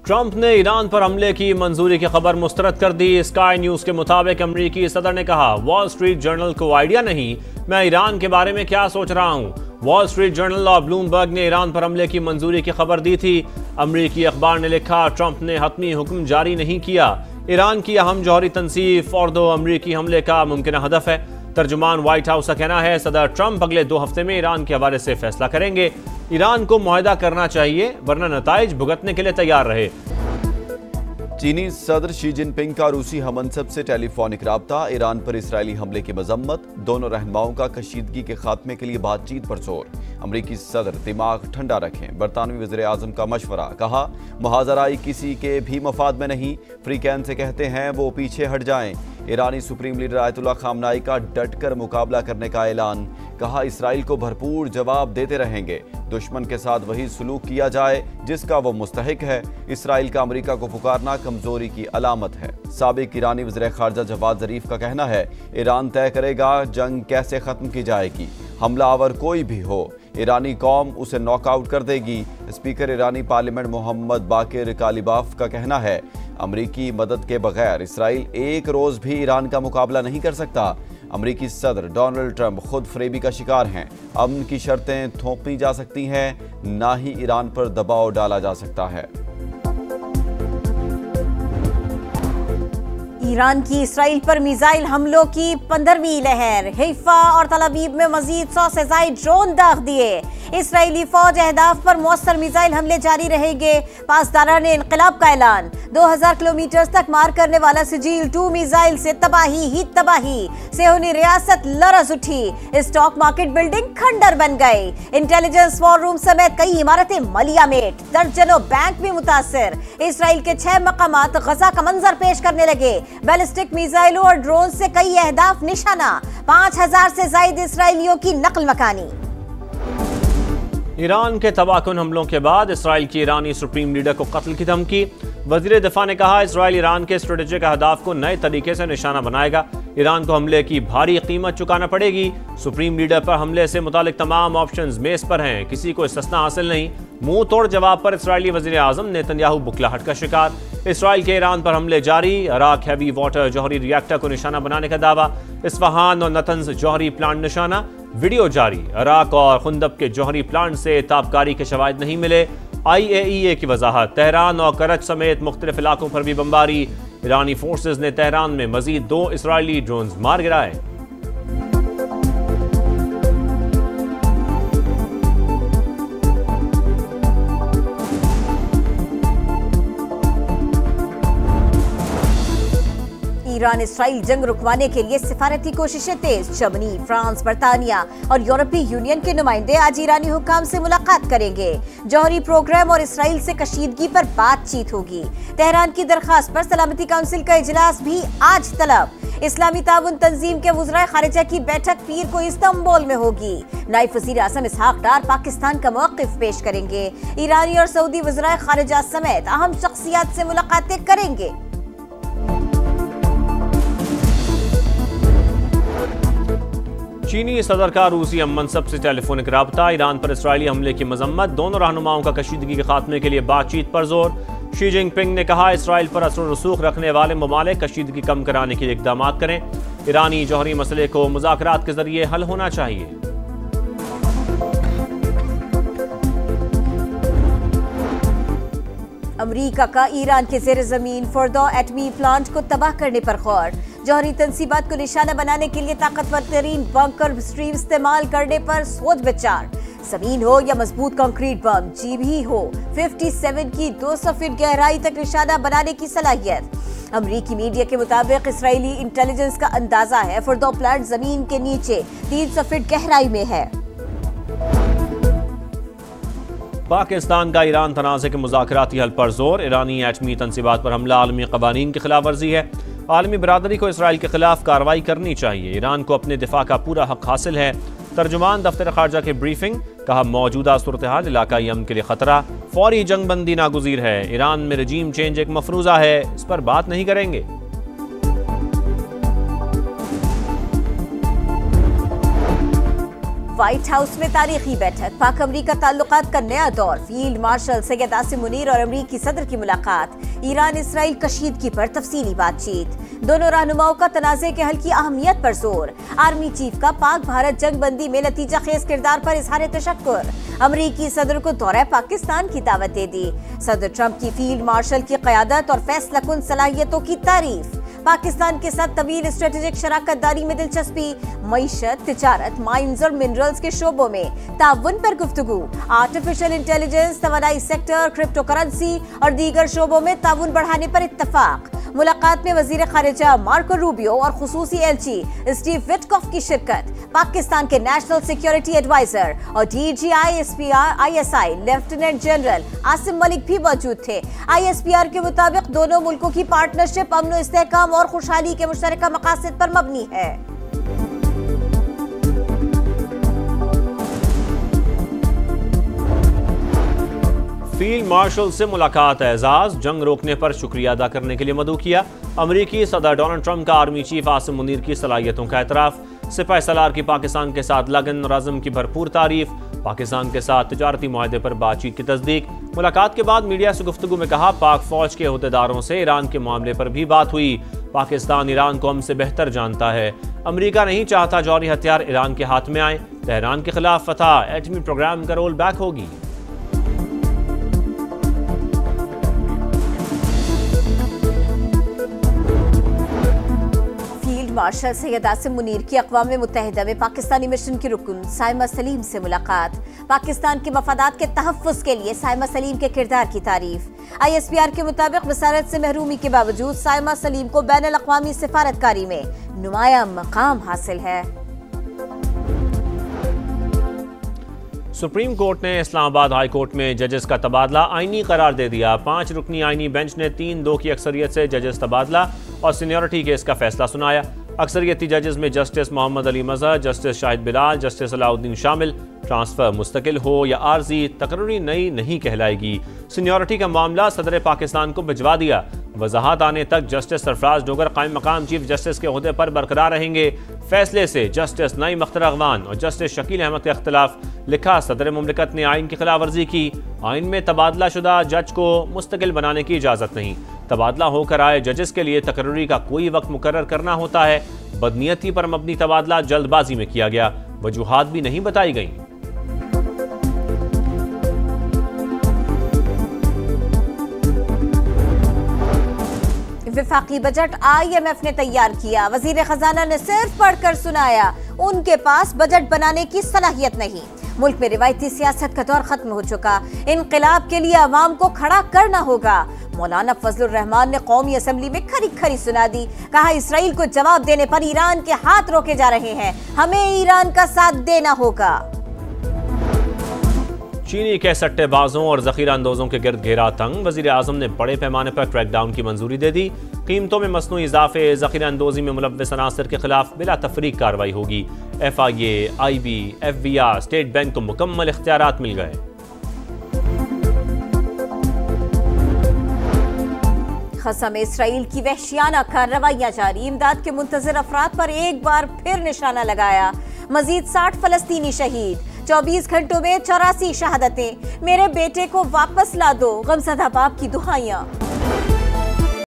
Trump ने Iran पर हमले की मंजूरी की खबर मुस्तरद कर दी। स्काई न्यूज के मुताबिक अमरीकी सदर ने कहा, वॉल स्ट्रीट जर्नल को आइडिया नहीं, मैं ईरान के बारे में क्या सोच रहा हूं। वॉल स्ट्रीट जर्नल और ब्लूमबर्ग ने ईरान पर हमले की मंजूरी की खबर दी थी। अमरीकी अखबार ने लिखा, ट्रंप ने हतमी हुक्म जारी नहीं किया। ईरान की अहम जौहरी तनसीफ और 2 अमरीकी हमले का मुमकिन हदफ है। तर्जुमान व्हाइट हाउस का कहना है, सदर ट्रंप अगले 2 हफ्ते में ईरान के हवाले से फैसला करेंगे। ईरान को मुआहदा करना चाहिए, वरना नताइज भुगतने के लिए तैयार रहे। चीनी सदर शी जिनपिंग का रूसी हमनसब से टेलीफोनिक राब्ता, ईरान पर इसराइली हमले की मजम्मत, दोनों रहनुमाओं का कशीदगी के खात्मे के लिए बातचीत पर जोर। अमरीकी सदर, दिमाग ठंडा रखें, बरतानवी वज़ीर आज़म का मशवरा, कहा मुहाजराई किसी के भी मफाद में नहीं, फ्री कैन से कहते हैं वो पीछे हट जाएं। ईरानी सुप्रीम लीडर आयतुल्लाह खामनाई का डटकर मुकाबला करने का ऐलान, कहा इसराइल को भरपूर जवाब देते रहेंगे, दुश्मन के साथ वही सलूक किया जाए जिसका वो मुस्तहिक है। इसराइल का अमेरिका को पुकारना कमजोरी की अलामत है। साबिक ईरानी वज़ीर ख़ारजा जवाद ज़रीफ का कहना है, ईरान तय करेगा जंग कैसे ख़त्म की जाएगी, हमलावर कोई भी हो, ईरानी कौम उसे नॉकआउट कर देगी। स्पीकर ईरानी पार्लियामेंट मोहम्मद बाकिर कालिबाफ का कहना है, अमरीकी मदद के बगैर इसराइल एक रोज़ भी ईरान का मुकाबला नहीं कर सकता। अमरीकी सदर डोनाल्ड ट्रंप खुद फरेबी का शिकार हैं। अमन की शर्तें थोपी जा सकती हैं, ना ही ईरान पर दबाव डाला जा सकता है। ईरान की इसराइल पर मिसाइल हमलों की 15वीं लहर, हैफा और तल अवीव में मजीद 100 से ज़ायद ड्रोन दाग दिए। इसराइली फौज अहदाफ पर मौसर मिसाइल हमले जारी रहेंगे। पासदारान इनकलाब का ऐलान, 2000 किलोमीटर तक मार करने वाला सिजील 2 मिसाइल से तबाही ही तबाही। सेहूनी रियासत लरज उठी, स्टॉक मार्केट बिल्डिंग खंडर बन गई। इंटेलिजेंस वॉर रूम समेत कई इमारतें मलियामेट, दर्जनों बैंक भी मुतासर। इसराइल के 6 मकामात गजा का मंजर पेश करने लगे। बैलिस्टिक मिसाइलों और ड्रोन से कई अहदाफ निशाना, 5000 से ज्यादा इसराइलियों की नकल मकानी। ईरान के तबाहकुन हमलों के बाद इसराइल की ईरानी सुप्रीम लीडर को कत्ल की धमकी। वजीर दिफा ने कहा, इसराइल ईरान के स्ट्रेटेजिक अहदाफ को नए तरीके से निशाना बनाएगा। ईरान को हमले की भारी कीमत चुकाना पड़ेगी। सुप्रीम लीडर पर हमले से मुतालिक तमाम ऑप्शंस मेज पर हैं, किसी को इस्तिस्ना हासिल नहीं। मुंह तोड़ जवाब पर इसराइली वजीर आजम नेतन्याहू बुखलाहट का शिकार। इसराइल के ईरान पर हमले जारी, इराक हैवी वाटर जौहरी रिएक्टर को निशाना बनाने का दावा। इस्फहान और नतंज जौहरी प्लांट निशाना, वीडियो जारी। इराक और खुंदब के जौहरी प्लांट से ताबकारी के शवाहिद नहीं मिले। IAEA की वजाहत, तेहरान और करच समेत मुख्तलिफ इलाकों पर भी बमबारी। ईरानी फोर्सेज ने तेहरान में मजीद 2 इसराइली ड्रोन मार गिराए। ईरान इसराइल जंग रुकवाने के लिए सिफारती कोशिशें तेज। जर्मनी, फ्रांस, बर्तानिया और यूरोपीय यूनियन के नुमाइंदे आज ईरानी हुकाम से मुलाकात करेंगे। जौहरी प्रोग्राम और इसराइल से कशीदगी पर बातचीत होगी। तेहरान की दरखास्त पर सलामती काउंसिल का इजलास भी आज तलब। इस्लामी ताउन तंजीम के वज़राए खारिजा की बैठक पीर को इस्तांबुल में होगी। नायब वज़ीर आज़म इसहाक डार पाकिस्तान का मौक़िफ़ पेश करेंगे। ईरानी और सऊदी वज़राए खारिजा समेत अहम शख्सियात से मुलाकातें करेंगे। चीनी सदर का रूसी हममनसब से टेलीफोनिक राब्ता, ईरान पर इसराइली हमले की मजम्मत, दोनों रहनुमाओं का कशीदगी के खात्मे के लिए बातचीत पर जोर। शी जिनपिंग ने कहा, इसराइल पर असर रसूख रखने वाले ममालिक कशीदगी कम कराने के लिए इक़दाम करें। ईरानी जौहरी मसले को मुज़ाकरात के जरिए हल होना चाहिए। अमरीका का ईरान के ज़ेर ज़मीन फर्दो एटमी प्लांट को तबाह करने पर गौर। जौहरी तंसीबात को निशाना बनाने के लिए ताकतवर तरीन बंकर स्ट्रीम इस्तेमाल करने पर सोच विचार। जमीन हो या मजबूत कंक्रीट बम, जी भी हो, 57 की 200 फीट गहराई तक निशाना बनाने की सलाहियत। अमरीकी मीडिया के मुताबिक इसराइली इंटेलिजेंस का अंदाजा है फर्दो प्लांट जमीन के नीचे 300 फीट गहराई में है। पाकिस्तान का ईरान तनाज़े के मुज़ाकराती हल पर जोर। ईरानी एटमी तंसीबात पर हमला आलमी क़वानीन की खिलाफ वर्जी है। आलमी बरादरी को इसराइल के खिलाफ कार्रवाई करनी चाहिए। ईरान को अपने दिफा का पूरा हक हासिल है। तर्जुमान दफ्तर खारजा के ब्रीफिंग, कहा मौजूदा सूरत हाल इलाकाई अमन के लिए खतरा, फौरी जंग बंदी नागुज़ीर है। ईरान में रजीम चेंज एक मफरूज़ा है, इस पर बात नहीं करेंगे। व्हाइट हाउस में तारीखी बैठक, पाक अमरीका ताल्लुकात का नया दौर, फील्ड मार्शल सैयद आसिम मुनीर और अमरीकी सदर की मुलाकात, ईरान इसराइल कशीदगी पर तफसीली बातचीत, दोनों रहनुमाओं का तनाज़े के हल की अहमियत पर जोर, आर्मी चीफ का पाक भारत जंग बंदी में नतीजा खेज किरदार पर इजहार तशक्कुर, अमरीकी सदर को दौरा पाकिस्तान की दावत दे दी, सदर ट्रंप की फील्ड मार्शल की क़यादत और फैसलाकुन सलाहियतों की तारीफ, पाकिस्तान के साथ तवील स्ट्रेटेजिक शराकत दारी में दिलचस्पी, मईशत, तिजारत, माइंस और मिनरल्स के शोबों में ताउन पर गुफ्तगू, आर्टिफिशियल इंटेलिजेंस, तवानाई सेक्टर, क्रिप्टो करेंसी और दीगर शोबों में ताउन बढ़ाने पर इत्तफाक। मुलाकात में वजीर खारिजा मार्को रूबियो और खुसूसी एलची स्टीव विटकॉफ की शिरकत, पाकिस्तान के नेशनल सिक्योरिटी एडवाइजर और DGI-SPR ISI lieutenant general Asim Malik भी मौजूद थे। ISPR के मुताबिक दोनों मुल्कों की पार्टनरशिप अमन, इस्तेहकाम और खुशहाली के मुश्तरका मकासद पर मबनी है। फील्ड मार्शल से मुलाकात, एजाज, जंग रोकने पर शुक्रिया अदा करने के लिए मदऊ किया। अमरीकी सदर डोनाल्ड ट्रंप का आर्मी चीफ आसिम मुनीर की सलाहियतों का एतराफ, सिपाही सलार की पाकिस्तान के साथ लगन और अज़म की भरपूर तारीफ, पाकिस्तान के साथ तिजारती मुआहदे पर बातचीत की तस्दीक। मुलाकात के बाद मीडिया से गुफ्तगू में कहा, पाक फौज के अहदेदारों से ईरान के मामले पर भी बात हुई। पाकिस्तान ईरान को हमसे बेहतर जानता है। अमरीका नहीं चाहता जौहरी हथियार ईरान के हाथ में आए। तेहरान के खिलाफ फतह, एटमी प्रोग्राम का रोल बैक होगी। मार्शल सैयद आसिम मुनीर की अक़वाम मुत्तहिदा में पाकिस्तानी मिशन की रुकन साइमा सलीम से मुलाकात, पाकिस्तान के मफादात के तहफ़्फ़ुज़ के लिए साइमा सलीम के किरदार की तारीफ। ISPR के मुताबिक वसारत से महरूमी के बावजूद साइमा सलीम को बैनुल अक़वामी सिफारतकारी में नुमाया मकाम हासिल है। सुप्रीम कोर्ट ने इस्लामाबाद हाई कोर्ट में जजेस का तबादला आईनी करार दे दिया। 5 रुकनी आईनी बेंच ने 3-2 की अक्सरियत से जजेस तबादला और सीनियरिटी केस का फैसला सुनाया। अक्सरियती जजेस में जस्टिस मोहम्मद अली मजहर, जस्टिस शाहिद बिलाल, जस्टिस सलाउद्दीन शामिल। ट्रांसफर मुस्तकिल हो या आर्जी, तकर्री नई नहीं कहलाएगी। सीनियरिटी का मामला सदर पाकिस्तान को भिजवा दिया। वजाहत आने तक जस्टिस सरफराज डोगर कायम मकाम चीफ जस्टिस के ओहदे पर बरकरार रहेंगे। फैसले से जस्टिस नईम अख्तर अगवान और जस्टिस शकील अहमद के अख्तिलाफ, लिखा, सदर मुमलिकत ने आइन की खिलाफ वर्जी की। आइन में तबादला शुदा जज को मुस्तकिल बनाने की इजाज़त नहीं। तबादला होकर आए जजेस के लिए तकर्री का कोई वक्त मुकर्रर करना होता है। बदनीयती पर मबनी तबादला जल्दबाजी में किया गया। वजूहात भी नहीं बताई गई। विफाकी बजट IMF ने तैयार किया, वजीर खजाना ने सिर्फ पढ़कर सुनाया। उनके पास बजट बनाने की सलाहियत नहीं। मुल्क में रिवायती सियासत का दौर खत्म हो चुका, इनकलाब के लिए अवाम को खड़ा करना होगा। मौलाना फजलुर रहमान ने कौमी असम्बली में खरी खरी सुना दी, कहा इसराइल को जवाब देने पर ईरान के हाथ रोके जा रहे हैं, हमें ईरान का साथ देना होगा। चीनी के सट्टेबाजों और जखीरा अंदोजों के गिर्द घेरा तंग, वजीर आजम ने बड़े पैमाने पर क्रैकडाउन की मंजूरी दे दी। कीमतों में मसनूई इजाफे, जखीरा अंदोजी में मुलव्वस अनासर के खिलाफ बिला तफरीक कार्रवाई होगी। FIA, IB, FBR, state bank को मुकम्मल इख्तियारात मिल गए। गज़ा में इसराइल की वहशियाना कार्रवाइयां जारी, इमदाद के मुंतज़िर अफराद पर एक बार फिर निशाना लगाया। मजीद 60 फलस्तीनी शहीद, 24 घंटों में 84 शहादतें। मेरे बेटे को वापस ला दो, गमज़दा बाप की दुआएं।